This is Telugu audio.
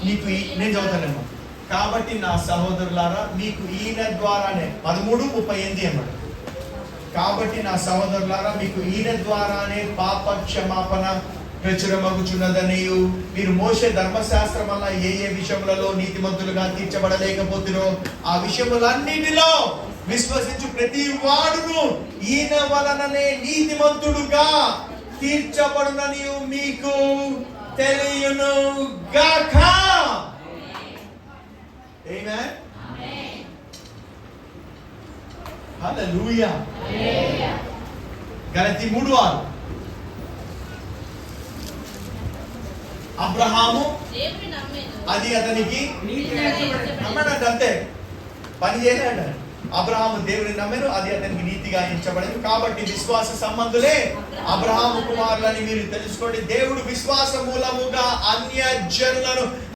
నీకు నేను చదువుతానేమో. కాబట్టి నా సహోదరులారా మీకు ఈయన ద్వారానే 13:38 అన్నమాట. కాబట్టి నా సహోదరులారా మీకు ఈయన ద్వారానే పాప క్షమాపణ ప్రచురమగుచున్నదనియు మీరు మోషే ధర్మశాస్త్రం వల్ల ఏ ఏ విషయములలో నీతిమంతులుగా తీర్చబడలేకపోతురో ఆ విషయములన్నిటిలో విశ్వసించు ప్రతి వాడును ఈయన వలననే నీతిమంతుడుగా తీర్చబడుననియు మీకు తెలియను గాక. ఆమేన్. హల్లెలూయా. గలతీ 3:6 అబ్రహాము అది అతనికి నమ్మడంటే అంతే, పని చేయలేడు. అబ్రహాము దేవుని నమ్మెను, అది అతనికి నీతిగా ఎంచబడింది. కాబట్టి విశ్వాస సంబంధులే అబ్రహాము కుమారులని మీరు తెలుసుకోండి. దేవుడు విశ్వాస మూలముగా అన్యజనులను